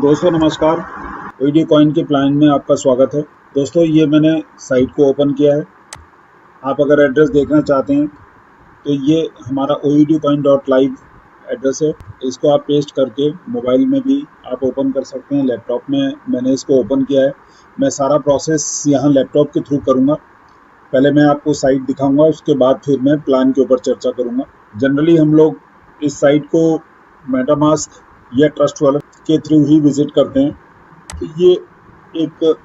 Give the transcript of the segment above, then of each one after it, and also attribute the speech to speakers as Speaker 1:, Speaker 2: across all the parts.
Speaker 1: दोस्तों नमस्कार। ओईडी कॉइन के प्लान में आपका स्वागत है। दोस्तों ये मैंने साइट को ओपन किया है। आप अगर एड्रेस देखना चाहते हैं तो ये हमारा oedcoin.live एड्रेस है। इसको आप पेस्ट करके मोबाइल में भी आप ओपन कर सकते हैं। लैपटॉप में मैंने इसको ओपन किया है। मैं सारा प्रोसेस यहाँ लैपटॉप के थ्रू करूँगा। पहले मैं आपको साइट दिखाऊंगा, उसके बाद फिर मैं प्लान के ऊपर चर्चा करूँगा। जनरली हम लोग इस साइट को मेटामास्क या ट्रस्ट वॉलेट के थ्रू ही विजिट करते हैं। तो ये एक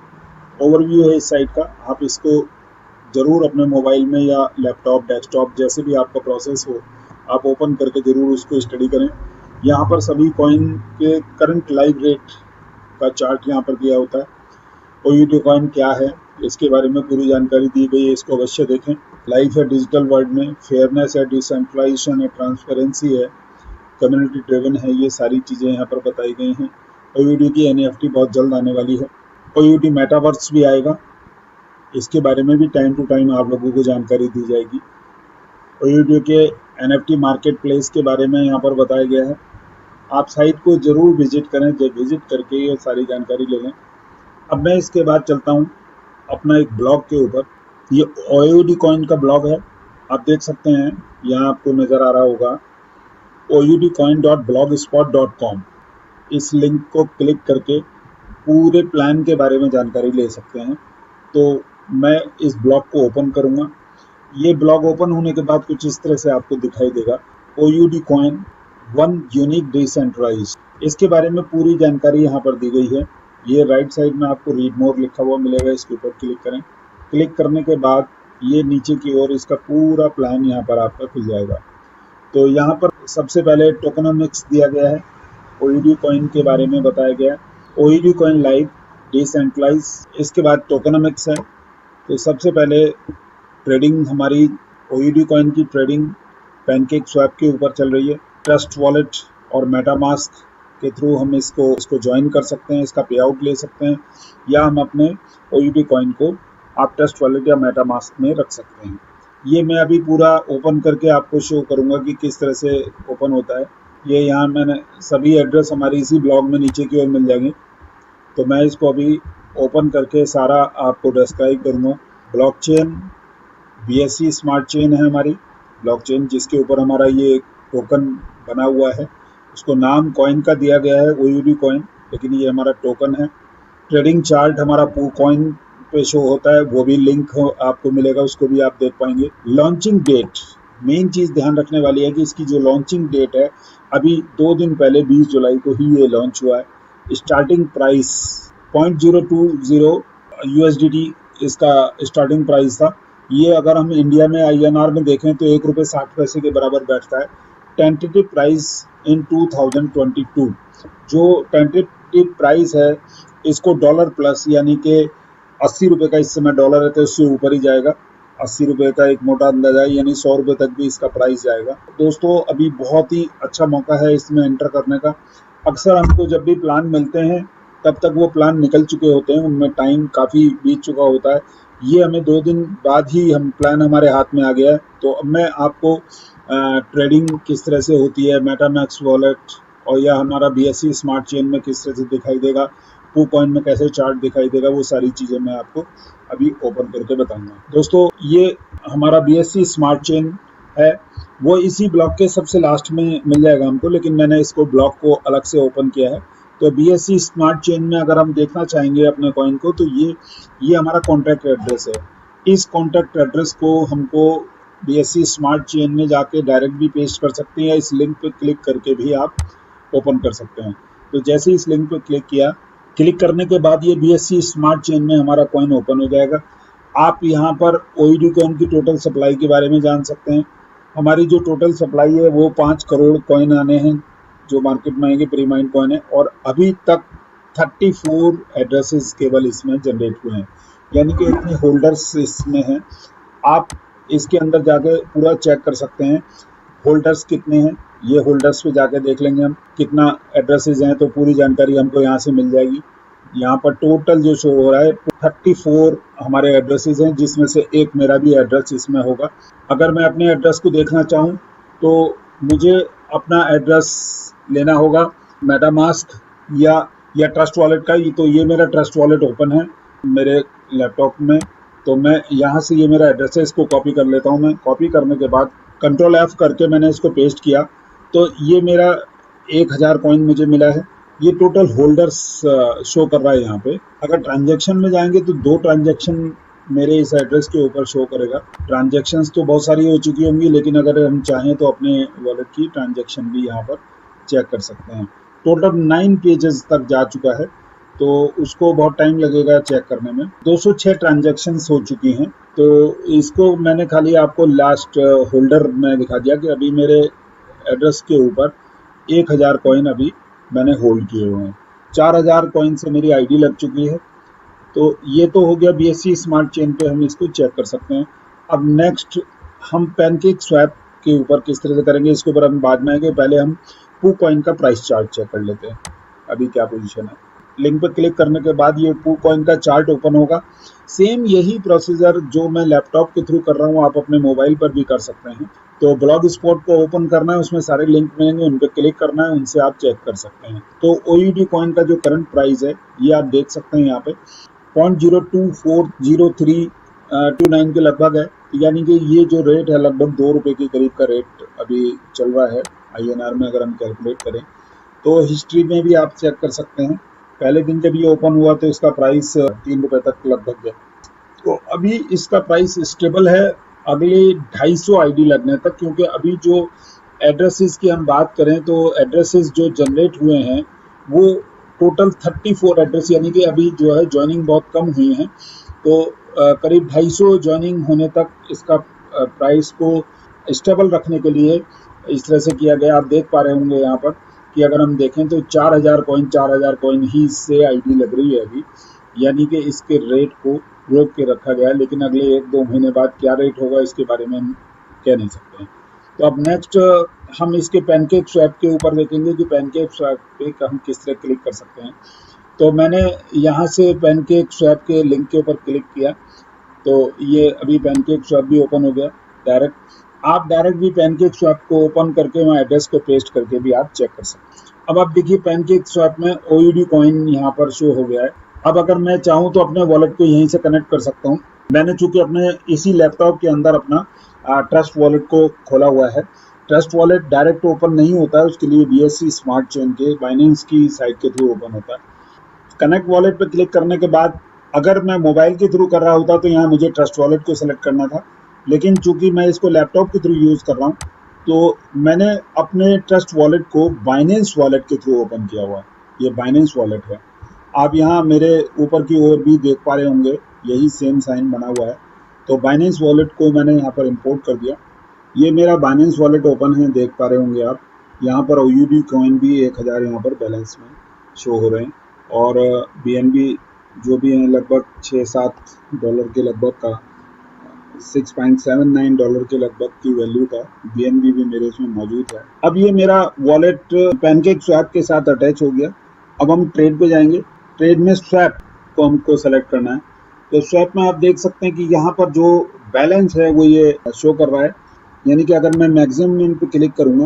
Speaker 1: ओवरव्यू है इस साइट का। आप इसको ज़रूर अपने मोबाइल में या लैपटॉप, डेस्कटॉप, जैसे भी आपका प्रोसेस हो, आप ओपन करके ज़रूर उसको स्टडी करें। यहाँ पर सभी कॉइन के करंट लाइव रेट का चार्ट यहाँ पर दिया होता है। ओईडी कॉइन क्या है, इसके बारे में पूरी जानकारी दी गई है, इसको अवश्य देखें। लाइफ है डिजिटल वर्ल्ड में, फेयरनेस है, डिसेंट्रलाइजेशन है, ट्रांसपेरेंसी है, कम्युनिटी ड्रिवन है, ये सारी चीज़ें यहाँ पर बताई गई हैं। ओईडी की एनएफटी बहुत जल्द आने वाली है। ओईडी मेटावर्स भी आएगा, इसके बारे में भी टाइम टू टाइम आप लोगों को जानकारी दी जाएगी। ओईडी के एनएफटी मार्केट प्लेस के बारे में यहाँ पर बताया गया है। आप साइट को ज़रूर विजिट करें, जब विजिट करके ये सारी जानकारी ले लें। अब मैं इसके बाद चलता हूँ अपना एक ब्लॉग के ऊपर। ये ओईडी कॉइन का ब्लॉग है, आप देख सकते हैं, यहाँ आपको नज़र आ रहा होगा oedcoin.blogspot.com। इस लिंक को क्लिक करके पूरे प्लान के बारे में जानकारी ले सकते हैं। तो मैं इस ब्लॉग को ओपन करूँगा। ये ब्लॉग ओपन होने के बाद कुछ इस तरह से आपको दिखाई देगा। ओईडी कॉइन वन यूनिक डिसेंट्रलाइज, इसके बारे में पूरी जानकारी यहाँ पर दी गई है। ये राइट साइड में आपको रीड मोर लिखा हुआ मिलेगा, इसके ऊपर क्लिक करें। क्लिक करने के बाद ये नीचे की ओर इसका पूरा प्लान यहाँ पर आपका खुल जाएगा। तो यहाँ पर सबसे पहले टोकनोमिक्स दिया गया है, ओईडी कॉइन के बारे में बताया गया है। ओईडी कॉइन लाइव, डिसेंट्रलाइज, इसके बाद टोकनोमिक्स है। तो सबसे पहले ट्रेडिंग, हमारी ओईडी कॉइन की ट्रेडिंग पैनकेक स्वैप के ऊपर चल रही है। ट्रस्ट वॉलेट और मेटामास्क के थ्रू हम इसको ज्वाइन कर सकते हैं, इसका पे आउट ले सकते हैं, या हम अपने ओईडी कॉइन को आप ट्रस्ट वॉलेट या मेटामास्क में रख सकते हैं। ये मैं अभी पूरा ओपन करके आपको शो करूंगा कि किस तरह से ओपन होता है। ये यहाँ मैंने सभी एड्रेस हमारे इसी ब्लॉग में नीचे की ओर मिल जाएंगे। तो मैं इसको अभी ओपन करके सारा आपको डिस्क्राइब करूँगा। ब्लॉकचेन BSC स्मार्ट चेन है हमारी ब्लॉकचेन, जिसके ऊपर हमारा ये टोकन बना हुआ है। उसको नाम कॉइन का दिया गया है ओईडी कॉइन, लेकिन ये हमारा टोकन है। ट्रेडिंग चार्ट हमारा कॉइन पे शो होता है, वो भी लिंक आपको मिलेगा, उसको भी आप देख पाएंगे। लॉन्चिंग डेट, मेन चीज़ ध्यान रखने वाली है कि इसकी जो लॉन्चिंग डेट है, अभी 2 दिन पहले 20 जुलाई को ही ये लॉन्च हुआ है। स्टार्टिंग प्राइस 0.020 USDT इसका स्टार्टिंग प्राइस था। ये अगर हम इंडिया में INR में देखें तो ₹1.60 के बराबर बैठता है। टेंटेटिव प्राइस इन 2022, जो टेंटेटिव प्राइस है इसको डॉलर प्लस, यानी कि ₹80 का इस समय डॉलर है तो उससे ऊपर ही जाएगा। ₹80 का एक मोटा अंदाजा है, यानी ₹100 तक भी इसका प्राइस जाएगा। दोस्तों अभी बहुत ही अच्छा मौका है इसमें एंटर करने का। अक्सर हमको जब भी प्लान मिलते हैं तब तक वो प्लान निकल चुके होते हैं, उनमें टाइम काफ़ी बीत चुका होता है। ये हमें 2 दिन बाद ही हम प्लान हमारे हाथ में आ गया है। तो अब मैं आपको ट्रेडिंग किस तरह से होती है, मेटामैक्स वॉलेट और या हमारा BSC स्मार्ट चेन में किस तरह से दिखाई देगा, कॉइन में कैसे चार्ट दिखाई देगा, वो सारी चीज़ें मैं आपको अभी ओपन करके बताऊंगा। दोस्तों ये हमारा BSC स्मार्ट चेन है, वो इसी ब्लॉक के सबसे लास्ट में मिल जाएगा हमको, लेकिन मैंने इसको ब्लॉक को अलग से ओपन किया है। तो BSC स्मार्ट चेन में अगर हम देखना चाहेंगे अपने कॉइन को, तो ये हमारा कॉन्टैक्ट एड्रेस है। इस कॉन्टैक्ट एड्रेस को हमको BSC स्मार्ट चेन में जाके डायरेक्ट भी पेस्ट कर सकते हैं, या इस लिंक पे क्लिक करके भी आप ओपन कर सकते हैं। तो जैसे इस लिंक पे क्लिक करने के बाद ये BSC स्मार्ट चेन में हमारा कॉइन ओपन हो जाएगा। आप यहाँ पर ओईडी कॉइन की टोटल सप्लाई के बारे में जान सकते हैं। हमारी जो टोटल सप्लाई है वो 5 करोड़ कॉइन आने हैं जो मार्केट में आएंगे, प्री माइंड कॉइन है, और अभी तक 34 एड्रेसेस केवल इसमें जनरेट हुए हैं, यानी कि इतने होल्डर्स इसमें हैं। आप इसके अंदर जाके पूरा चेक कर सकते हैं होल्डर्स कितने हैं। ये होल्डर्स पे जाके देख लेंगे हम कितना एड्रेसेस हैं, तो पूरी जानकारी हमको यहाँ से मिल जाएगी। यहाँ पर टोटल जो शो हो रहा है 34 हमारे एड्रेसेस हैं, जिसमें से एक मेरा भी एड्रेस इसमें होगा। अगर मैं अपने एड्रेस को देखना चाहूँ तो मुझे अपना एड्रेस लेना होगा मेटामास्क या या ट्रस्ट वॉलेट का, तो ये मेरा ट्रस्ट वॉलेट ओपन है मेरे लैपटॉप में। तो मैं यहाँ से ये मेरा एड्रेस है, इसको कॉपी कर लेता हूँ मैं। कॉपी करने के बाद कंट्रोल F करके मैंने इसको पेस्ट किया, तो ये मेरा 1000 कॉइन मुझे मिला है। ये टोटल होल्डर्स शो कर रहा है यहाँ पे। अगर ट्रांजैक्शन में जाएंगे तो 2 ट्रांजैक्शन मेरे इस एड्रेस के ऊपर शो करेगा। ट्रांजैक्शंस तो बहुत सारी हो चुकी होंगी, लेकिन अगर हम चाहें तो अपने वॉलेट की ट्रांजैक्शन भी यहाँ पर चेक कर सकते हैं। टोटल 9 पेजेस तक जा चुका है, तो उसको बहुत टाइम लगेगा चेक करने में। 206 ट्रांजैक्शंस हो चुकी हैं, तो इसको मैंने खाली आपको लास्ट होल्डर में दिखा दिया कि अभी मेरे एड्रेस के ऊपर 1000 कॉइन अभी मैंने होल्ड किए हुए हैं। 4000 कॉइन से मेरी आईडी लग चुकी है। तो ये तो हो गया BSC स्मार्ट चेन पे हम इसको चेक कर सकते हैं। अब नेक्स्ट हम पैनकेक स्वैप के ऊपर किस तरह से करेंगे, इसके ऊपर हम बाद में आएंगे। पहले हम पू कॉइन का प्राइस चार्ट चेक कर लेते हैं, अभी क्या पोजीशन है। लिंक पर क्लिक करने के बाद ये पू कॉइन का चार्ट ओपन होगा। सेम यही प्रोसीजर जो मैं लैपटॉप के थ्रू कर रहा हूँ, आप अपने मोबाइल पर भी कर सकते हैं। तो ब्लॉग स्पॉट को ओपन करना है, उसमें सारे लिंक मिलेंगे, उन पर क्लिक करना है, उनसे आप चेक कर सकते हैं। तो OUD कॉइन का जो करंट प्राइस है ये आप देख सकते हैं यहाँ पे 0.0240329 के लगभग है। यानी कि ये जो रेट है लगभग 2 रुपये के करीब का रेट अभी चल रहा है INR में अगर हम कैलकुलेट करें। तो हिस्ट्री में भी आप चेक कर सकते हैं। पहले दिन जब ये ओपन हुआ तो इसका प्राइस 3 रुपये तक लगभग है। तो अभी इसका प्राइस स्टेबल है अगले 250 आईडी लगने तक, क्योंकि अभी जो एड्रेसेस की हम बात करें तो एड्रेसेस जो जनरेट हुए हैं वो टोटल 34 एड्रेस, यानी कि अभी जो है ज्वाइनिंग बहुत कम हुई हैं। तो करीब 250 ज्वाइनिंग होने तक इसका प्राइस को स्टेबल रखने के लिए इस तरह से किया गया। आप देख पा रहे होंगे यहाँ पर कि अगर हम देखें तो 4000 कॉइन ही इससे आईडी लग रही है अभी, यानी कि इसके रेट को रोक के रखा गया है। लेकिन अगले 1-2 महीने बाद क्या रेट होगा इसके बारे में हम कह नहीं सकते हैं। तो अब नेक्स्ट हम इसके पैनकेक स्वैप के ऊपर देखेंगे कि पैनकेक स्वैप पे हम किस तरह क्लिक कर सकते हैं। तो मैंने यहाँ से पैनकेक स्वैप के लिंक के ऊपर क्लिक किया, तो ये अभी पैनकेक स्वैप भी ओपन हो गया डायरेक्ट। आप डायरेक्ट भी पैनकेक स्वैप को ओपन करके वहाँ एड्रेस को पेस्ट करके भी आप चेक कर सकते हैं। अब आप देखिए पैनकेक स्वैप में OUD कॉइन यहाँ पर शो हो गया है। अब अगर मैं चाहूँ तो अपने वॉलेट को यहीं से कनेक्ट कर सकता हूँ। मैंने चूंकि अपने इसी लैपटॉप के अंदर अपना ट्रस्ट वॉलेट को खोला हुआ है। ट्रस्ट वॉलेट डायरेक्ट ओपन नहीं होता है, उसके लिए BSC स्मार्ट चेन के बाइनेंस की साइट के थ्रू ओपन होता है। कनेक्ट वॉलेट पर क्लिक करने के बाद अगर मैं मोबाइल के थ्रू कर रहा होता तो यहाँ मुझे ट्रस्ट वॉलेट को सेलेक्ट करना था, लेकिन चूंकि मैं इसको लैपटॉप के थ्रू यूज़ कर रहा हूँ तो मैंने अपने ट्रस्ट वॉलेट को बाइनेंस वॉलेट के थ्रू ओपन किया हुआ है। ये बाइनेंस वॉलेट है। आप यहाँ मेरे ऊपर की ओर भी देख पा रहे होंगे यही सेम साइन बना हुआ है। तो बाइनेंस वॉलेट को मैंने यहाँ पर इंपोर्ट कर दिया। ये मेरा बाइनेंस वॉलेट ओपन है, देख पा रहे होंगे आप। यहाँ पर OUD कॉइन भी 1000 यहाँ पर बैलेंस में शो हो रहे हैं, और BNB जो भी हैं लगभग $6-7 के लगभग का, $6.79 के लगभग की वैल्यू का BNB भी मेरे इसमें मौजूद है। अब ये मेरा वॉलेट पैनकेक स्वैप के साथ अटैच हो गया। अब हम ट्रेड पे जाएंगे। ट्रेड में स्वैप को हमको सेलेक्ट करना है। तो स्वैप में आप देख सकते हैं कि यहाँ पर जो बैलेंस है वो ये शो कर रहा है, यानी कि अगर मैं मैक्सिमम पे क्लिक करूँगा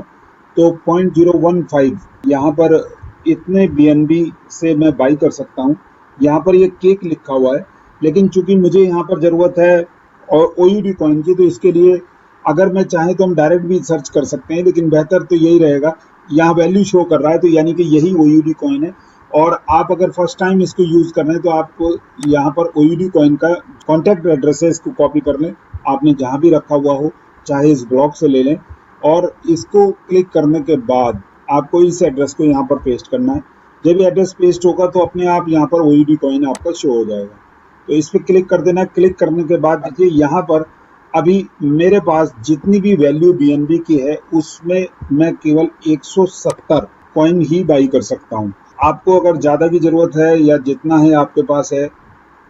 Speaker 1: तो 0.015 यहाँ पर इतने BNB से मैं बाई कर सकता हूँ। यहाँ पर ये केक लिखा हुआ है, लेकिन चूंकि मुझे यहाँ पर ज़रूरत है और OUD कॉइन की, तो इसके लिए अगर मैं चाहें तो हम डायरेक्ट भी सर्च कर सकते हैं, लेकिन बेहतर तो यही रहेगा। यहाँ वैल्यू शो कर रहा है तो यानी कि यही OUD कॉइन है। और आप अगर फर्स्ट टाइम इसको यूज़ कर रहे हैं तो आपको यहाँ पर OUD कॉइन का कॉन्टैक्ट एड्रेस है, इसको कॉपी कर लें, आपने जहाँ भी रखा हुआ हो, चाहे इस ब्लॉग से ले लें, और इसको क्लिक करने के बाद आपको इस एड्रेस को यहाँ पर पेस्ट करना है। जब ये एड्रेस पेस्ट होगा तो अपने आप यहाँ पर OUD कॉइन आपका शो हो जाएगा। तो इस पर क्लिक कर देना। क्लिक करने के बाद देखिए यहाँ पर अभी मेरे पास जितनी भी वैल्यू BNB की है उसमें मैं केवल 170 कॉइन ही बाई कर सकता हूँ। आपको अगर ज़्यादा की ज़रूरत है या जितना है आपके पास है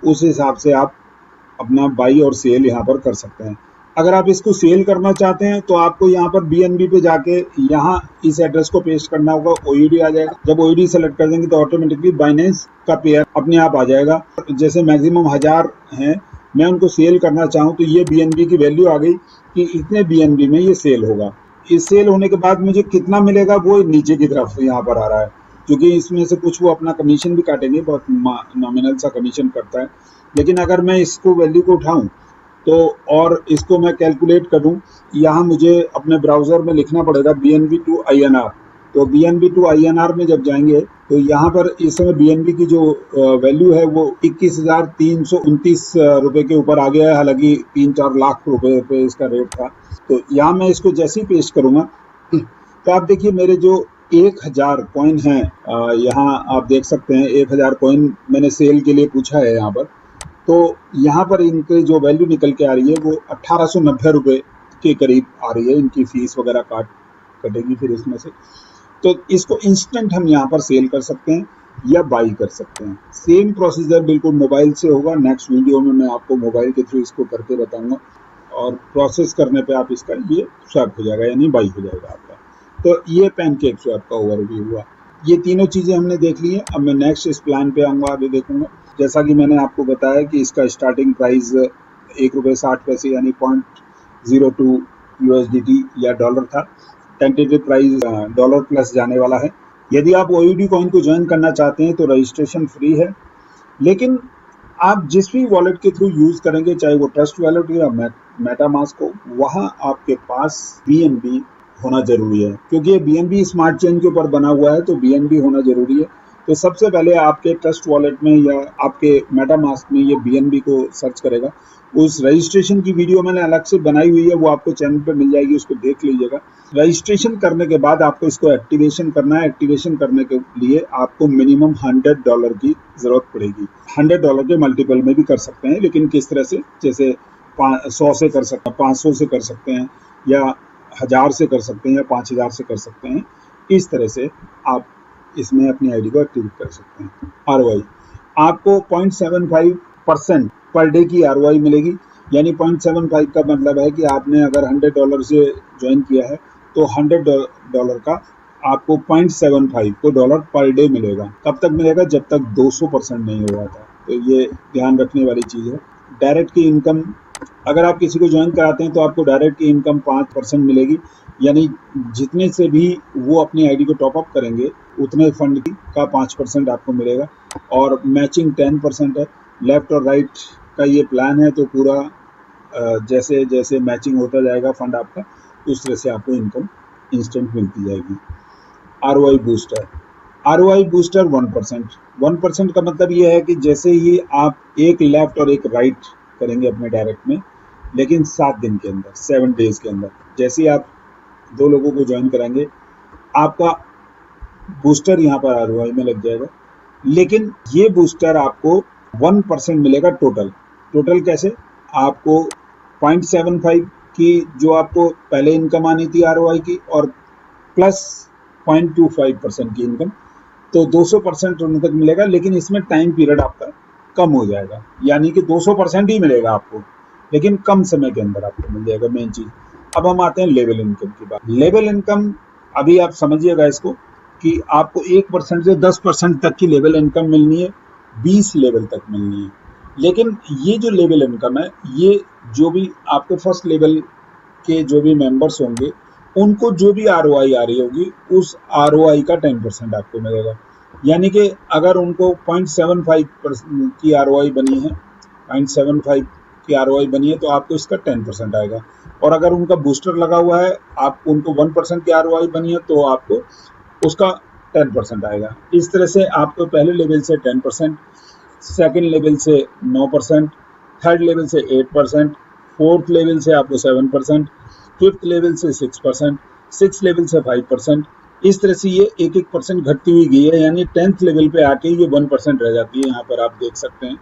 Speaker 1: उस हिसाब से आप अपना बाई और सेल यहाँ पर कर सकते हैं। अगर आप इसको सेल करना चाहते हैं तो आपको यहाँ पर BNB पे जाके यहाँ इस एड्रेस को पेस्ट करना होगा, OUD आ जाएगा। जब OUD सेलेक्ट कर देंगे तो ऑटोमेटिकली बाइनेंस का पेयर अपने आप आ जाएगा। जैसे मैक्सिमम 1000 हैं, मैं उनको सेल करना चाहूँ तो ये BNB की वैल्यू आ गई कि इतने BNB में ये सेल होगा। इस सेल होने के बाद मुझे कितना मिलेगा वो नीचे की तरफ यहाँ पर आ रहा है। क्योंकि इसमें से कुछ वो अपना कमीशन भी काटेंगे, बहुत नॉमिनल सा कमीशन करता है। लेकिन अगर मैं इसको वैल्यू को उठाऊं तो और इसको मैं कैलकुलेट करूं, यहाँ मुझे अपने ब्राउज़र में लिखना पड़ेगा BNB टू INR। तो BNB टू INR में जब जाएंगे तो यहाँ पर इस समय BNB की जो वैल्यू है वो 21,329 रुपये के ऊपर आ गया है। हालांकि 3-4 लाख रुपए पे इसका रेट था। तो यहाँ मैं इसको जैसे ही पेश करूँगा तो आप देखिए मेरे जो 1000 कॉइन हैं, यहाँ आप देख सकते हैं 1000 कॉइन मैंने सेल के लिए पूछा है यहाँ पर। तो यहाँ पर इनकी जो वैल्यू निकल के आ रही है वो 1890 रुपये के करीब आ रही है। इनकी फीस वगैरह कटेगी फिर इसमें से। तो इसको इंस्टेंट हम यहाँ पर सेल कर सकते हैं या बाई कर सकते हैं। सेम प्रोसीजर बिल्कुल मोबाइल से होगा। नेक्स्ट वीडियो में मैं आपको मोबाइल के थ्रू इसको करके बताऊंगा और प्रोसेस करने पे आप इसका ये स्वैप हो जाएगा, यानी बाई हो जाएगा आपका। तो ये पैनकेक स्वैप का ओवरव्यू हुआ। ये तीनों चीज़ें हमने देख ली हैं। अब मैं नेक्स्ट इस प्लान पे आऊँगा, आगे देखूंगा। जैसा कि मैंने आपको बताया कि इसका स्टार्टिंग प्राइस ₹1.60 यानी 0.02 USDT या डॉलर था। टेंटेटिव प्राइस डॉलर प्लस जाने वाला है। यदि आप OUD कॉइन को ज्वाइन करना चाहते हैं तो रजिस्ट्रेशन फ्री है, लेकिन आप जिस भी वॉलेट के थ्रू यूज़ करेंगे, चाहे वो ट्रस्ट वॉलेट हो या मेटामास्क हो, वहाँ आपके पास BNB होना जरूरी है। क्योंकि ये BNB स्मार्ट चेन के ऊपर बना हुआ है तो BNB होना जरूरी है। तो सबसे पहले आपके ट्रस्ट वॉलेट में या आपके मेटामास्क में ये BNB को सर्च करेगा। उस रजिस्ट्रेशन की वीडियो मैंने अलग से बनाई हुई है, वो आपको चैनल पे मिल जाएगी, उसको देख लीजिएगा। रजिस्ट्रेशन करने के बाद आपको इसको एक्टिवेशन करना है। एक्टिवेशन करने के लिए आपको मिनिमम $100 की ज़रूरत पड़ेगी। $100 के मल्टीपल में भी कर सकते हैं, लेकिन किस तरह से, जैसे 100 से कर सकते हैं, 500 से कर सकते हैं, या 1000 से कर सकते हैं, या 5000 से कर सकते हैं। इस तरह से आप इसमें अपनी आईडी को एक्टिवेट कर सकते हैं। ROI आपको 0.75% पर डे की ROI मिलेगी। यानी 0.75 का मतलब है कि आपने अगर $100 से ज्वाइन किया है तो $100 का आपको 0.75 को डॉलर पर डे मिलेगा। कब तक मिलेगा? जब तक 200% नहीं हो जाता। तो ये ध्यान रखने वाली चीज़ है। डायरेक्ट की इनकम, अगर आप किसी को ज्वाइन कराते हैं तो आपको डायरेक्ट की इनकम 5% मिलेगी। यानी जितने से भी वो अपनी आईडी को टॉप अप करेंगे उतने फंड का 5% आपको मिलेगा। और मैचिंग 10% है। लेफ्ट और राइट का ये प्लान है, तो पूरा जैसे जैसे मैचिंग होता जाएगा फंड आपका, उस तरह से आपको इनकम इंस्टेंट मिलती जाएगी। ROI booster, ROI booster 1%। 1% का मतलब ये है कि जैसे ही आप एक लेफ्ट और एक राइट करेंगे अपने डायरेक्ट में, लेकिन 7 दिन के अंदर, 7 डेज के अंदर, जैसे ही आप 2 लोगों को ज्वाइन कराएंगे, आपका बूस्टर यहाँ पर ROI में लग जाएगा। लेकिन ये बूस्टर आपको 1% मिलेगा टोटल। टोटल कैसे? आपको 0.75 की जो आपको पहले इनकम आनी थी ROI की, और प्लस 0.25% की इनकम, तो 200% होने तक मिलेगा। लेकिन इसमें टाइम पीरियड आपका कम हो जाएगा, यानी कि 200% ही मिलेगा आपको, लेकिन कम समय के अंदर आपको मिल जाएगा। मेन चीज। अब हम आते हैं लेवल इनकम की बात। लेवल इनकम, अभी आप समझिएगा इसको कि आपको 1% से 10% तक की लेवल इनकम मिलनी है, 20 लेवल तक मिलनी है। लेकिन ये जो लेवल इनकम है, ये जो भी आपके फर्स्ट लेवल के जो भी मेंबर्स होंगे, उनको जो भी ROI आ रही होगी, उस ROI का 10% आपको मिलेगा। यानी कि अगर उनको 0.75% की ROI बनी है, 0.75 की ROI बनी है, तो आपको इसका 10% आएगा। और अगर उनका बूस्टर लगा हुआ है, आप उनको 1% की ROI बनी है, तो आपको उसका 10% आएगा। इस तरह से आपको पहले लेवल से 10%, सेकेंड लेवल से 9%, थर्ड लेवल से 8%, फोर्थ लेवल से आपको 7%, फिफ्थ लेवल से 6%, सिक्स लेवल से 5%। इस तरह से ये 1% घटती हुई गई है। यानी 10th लेवल पे आके ये 1% रह जाती है। यहाँ पर आप देख सकते हैं।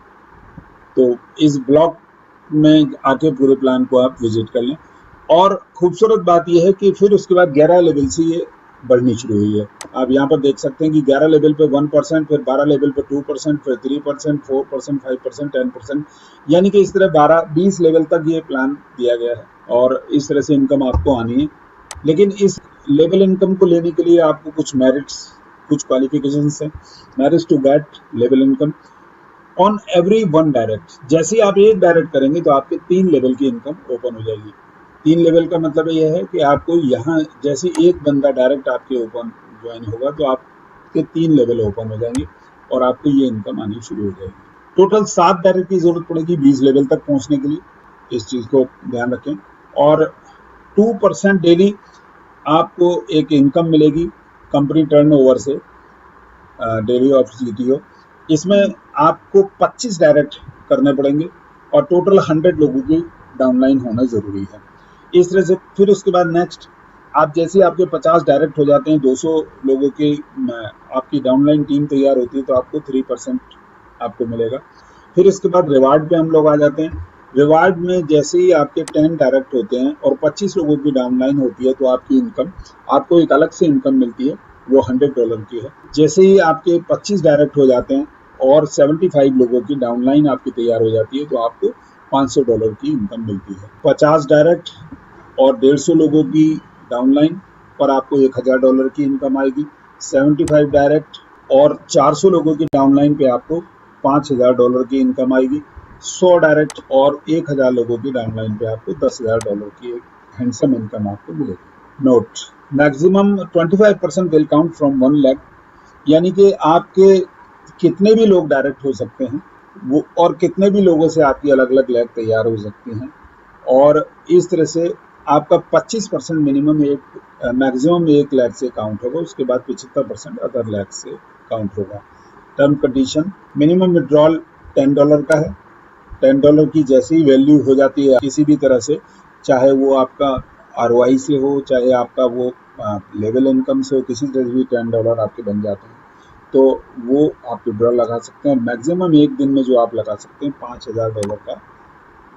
Speaker 1: तो इस ब्लॉक में आके पूरे प्लान को आप विजिट कर लें। और खूबसूरत बात यह है कि फिर उसके बाद 11 लेवल से ये बढ़नी शुरू हुई है। आप यहाँ पर देख सकते हैं कि 11 लेवल पे 1%, फिर 12 लेवल पे 2%, फिर 3%, 4%, 5%, 10%, यानी कि इस तरह 12-20 लेवल तक ये प्लान दिया गया है। और इस तरह से इनकम आपको आनी है। लेकिन इस लेवल इनकम को लेने के लिए आपको कुछ मेरिट्स, कुछ क्वालिफिकेशंस हैं। Merits to get level income on every 1 direct. जैसे ही आप एक डायरेक्ट करेंगे तो आपके 3 लेवल की इनकम ओपन हो जाएगी। 3 लेवल का मतलब यह है कि आपको यहाँ जैसे एक बंदा डायरेक्ट आपके ओपन ज्वाइन होगा, तो आप के 3 लेवल ओपन हो जाएंगे और आपको ये इनकम आनी शुरू हो जाएगी। टोटल 7 डायरेक्ट की जरूरत पड़ेगी 20 लेवल तक पहुंचने के लिए, इस चीज को ध्यान रखें। और 2% डेली आपको एक इनकम मिलेगी कंपनी टर्नओवर से, डेली ऑफ जीटीओ। इसमें आपको 25 डायरेक्ट करने पड़ेंगे और टोटल 100 लोगों की डाउनलाइन होना जरूरी है। इस तरह से फिर उसके बाद नेक्स्ट आप जैसे आपके 50 डायरेक्ट हो जाते हैं, 200 लोगों की आपकी डाउनलाइन टीम तैयार होती है, तो आपको 3% आपको मिलेगा। फिर इसके बाद रिवार्ड पे हम लोग आ जाते हैं। रिवार्ड में जैसे ही आपके 10 डायरेक्ट होते हैं और 25 लोगों की डाउनलाइन होती है, तो आपकी इनकम, आपको एक अलग से इनकम मिलती है, वो $100 की है। जैसे ही आपके 25 डायरेक्ट हो जाते हैं और 75 लोगों की डाउनलाइन आपकी तैयार हो जाती है, तो आपको $500 की इनकम मिलती है। 50 डायरेक्ट और 150 लोगों की डाउनलाइन पर आपको $1000 की इनकम आएगी। 75 डायरेक्ट और 400 लोगों की डाउनलाइन पे आपको $5000 की इनकम आएगी। 100 डायरेक्ट और 1000 लोगों की डाउनलाइन पे आपको $10000 की एक हैंडसम इनकम आपको मिलेगी। Note, maximum 25% will count from 1 lakh, यानी कि आपके कितने भी लोग डायरेक्ट हो सकते हैं वो, और कितने भी लोगों से आपकी अलग अलग लैग तैयार हो सकती हैं। और इस तरह से आपका 25% मिनिमम मैक्सिमम 1 लाख से काउंट होगा, उसके बाद 75% अदर लाख से काउंट होगा। टर्म कंडीशन, मिनिमम विड्रॉल $10 का है। $10 की जैसे ही वैल्यू हो जाती है किसी भी तरह से, चाहे वो आपका ROI से हो, चाहे आपका वो लेवल इनकम से हो, किसी तरह से भी $10 आपके बन जाते हैं, तो वो आप विड्रॉल लगा सकते हैं। मैक्सिमम एक दिन में जो आप लगा सकते हैं $5000 का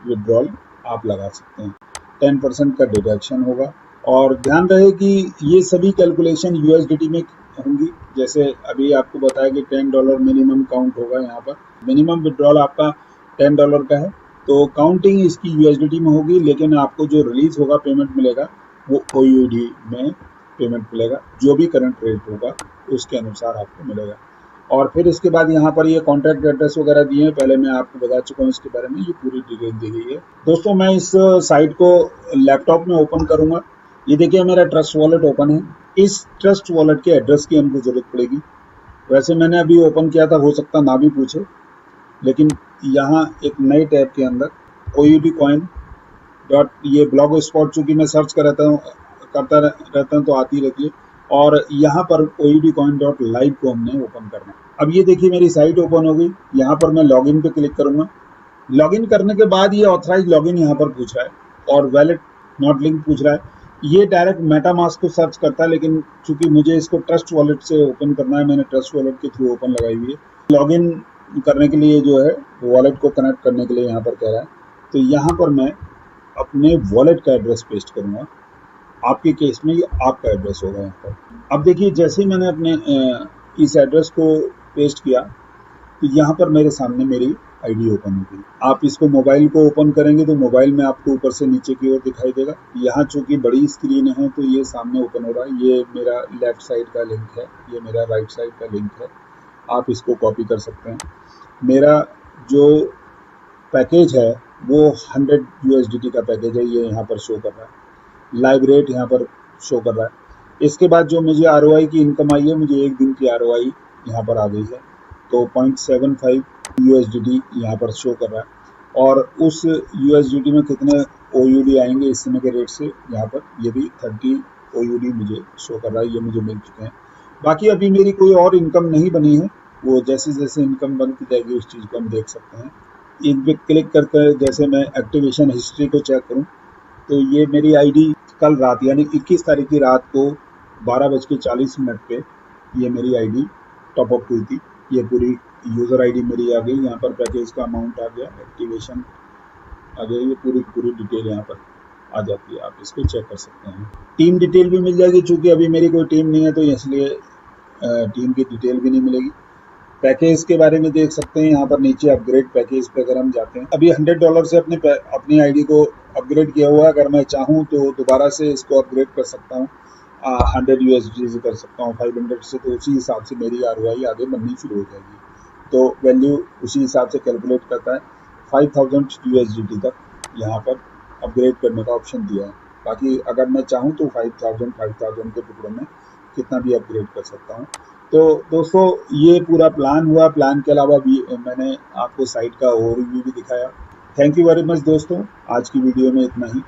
Speaker 1: विड्रॉल आप लगा सकते हैं। 10% का डिडक्शन होगा। और ध्यान रहे कि ये सभी कैलकुलेशन USDT में होंगी। जैसे अभी आपको बताया कि $10 मिनिमम काउंट होगा, यहाँ पर मिनिमम विड्रॉल आपका $10 का है, तो काउंटिंग इसकी USDT में होगी, लेकिन आपको जो रिलीज होगा पेमेंट मिलेगा वो OUD में पेमेंट मिलेगा, जो भी करंट रेट होगा उसके अनुसार आपको मिलेगा। और फिर इसके बाद यहाँ पर ये कॉन्टैक्ट एड्रेस वगैरह दिए हैं, पहले मैं आपको बता चुका हूँ इसके बारे में, ये पूरी डिटेल दी गई है। दोस्तों मैं इस साइट को लैपटॉप में ओपन करूँगा। ये देखिए मेरा ट्रस्ट वॉलेट ओपन है। इस ट्रस्ट वॉलेट के एड्रेस की हमको जरूरत पड़ेगी। वैसे मैंने अभी ओपन किया था, हो सकता ना भी पूछे, लेकिन यहाँ एक नए टैब के अंदर OUD कॉइन डॉट, ये ब्लॉग स्पॉट चूँकि मैं सर्च करता रहता हूँ तो आती रहती है, और यहाँ पर OUDcoin.live को हमने ओपन करना है। अब ये देखिए मेरी साइट ओपन हो गई। यहाँ पर मैं लॉगिन पे क्लिक करूँगा। लॉगिन करने के बाद ये ऑथराइज लॉगिन यहाँ पर पूछ रहा है और वैलेट नॉट लिंक पूछ रहा है। ये डायरेक्ट मेटामास्क को सर्च करता है, लेकिन चूंकि मुझे इसको ट्रस्ट वॉलेट से ओपन करना है, मैंने ट्रस्ट वॉलेट के थ्रू ओपन लगाई हुई है। लॉगिन करने के लिए जो है वॉलेट को कनेक्ट करने के लिए यहाँ पर कह रहा है, तो यहाँ पर मैं अपने वॉलेट का एड्रेस पेस्ट करूँगा। आपके केस में ये आपका एड्रेस होगा यहाँ पर। अब देखिए जैसे ही मैंने अपने इस एड्रेस को पेस्ट किया, तो यहाँ पर मेरे सामने मेरी आईडी ओपन हो गई। आप इसको मोबाइल को ओपन करेंगे तो मोबाइल में आपको ऊपर से नीचे की ओर दिखाई देगा। यहाँ चूंकि बड़ी स्क्रीन है तो ये सामने ओपन हो रहा है। ये मेरा लेफ्ट साइड का लिंक है, ये मेरा राइट साइड का लिंक है। आप इसको कॉपी कर सकते हैं। मेरा जो पैकेज है वो 100 USDT का पैकेज है, ये यहाँ पर शो कर रहा है। लाइव रेट यहाँ पर शो कर रहा है। इसके बाद जो मुझे ROI की इनकम आई है, मुझे एक दिन की ROI यहाँ पर आ गई है, तो 0.75 USDT यहाँ पर शो कर रहा है। और उस USDT में कितने OUD आएंगे इस समय के रेट से, यहाँ पर ये भी 30 OUD मुझे शो कर रहा है, ये मुझे मिल चुके हैं। बाकी अभी मेरी कोई और इनकम नहीं बनी है, वो जैसे जैसे इनकम बनती जाएगी उस चीज़ को हम देख सकते हैं। इन पे क्लिक करके जैसे मैं एक्टिवेशन हिस्ट्री को चेक करूँ, तो ये मेरी आईडी कल रात यानी 21 तारीख की रात को 12:40 पे ये मेरी आईडी टॉप अप हुई थी। ये पूरी यूज़र आईडी मेरी आ गई। यहाँ पर पैकेज का अमाउंट आ गया, एक्टिवेशन आ गया, ये पूरी डिटेल यहाँ पर आ जाती है। आप इसको चेक कर सकते हैं। टीम डिटेल भी मिल जाएगी, चूँकि अभी मेरी कोई टीम नहीं है तो इसलिए टीम की डिटेल भी नहीं मिलेगी। पैकेज के बारे में देख सकते हैं यहाँ पर नीचे अपग्रेड पैकेज पे अगर हम जाते हैं, अभी $100 से अपनी आईडी को अपग्रेड किया हुआ है। अगर मैं चाहूँ तो दोबारा से इसको अपग्रेड कर सकता हूँ, 100 USD से कर सकता हूँ, 500 से, तो उसी हिसाब से मेरी ROI आगे बननी शुरू हो जाएगी। तो वैल्यू उसी हिसाब से कैलकुलेट करता है। 5000 USDT तक यहाँ पर अपग्रेड करने का ऑप्शन दिया है। बाकी अगर मैं चाहूँ तो 5000 के टुकड़ों में कितना भी अपग्रेड कर सकता हूँ। तो दोस्तों ये पूरा प्लान हुआ। प्लान के अलावा भी मैंने आपको साइट का ओवरव्यू भी दिखाया। थैंक यू वेरी मच दोस्तों, आज की वीडियो में इतना ही।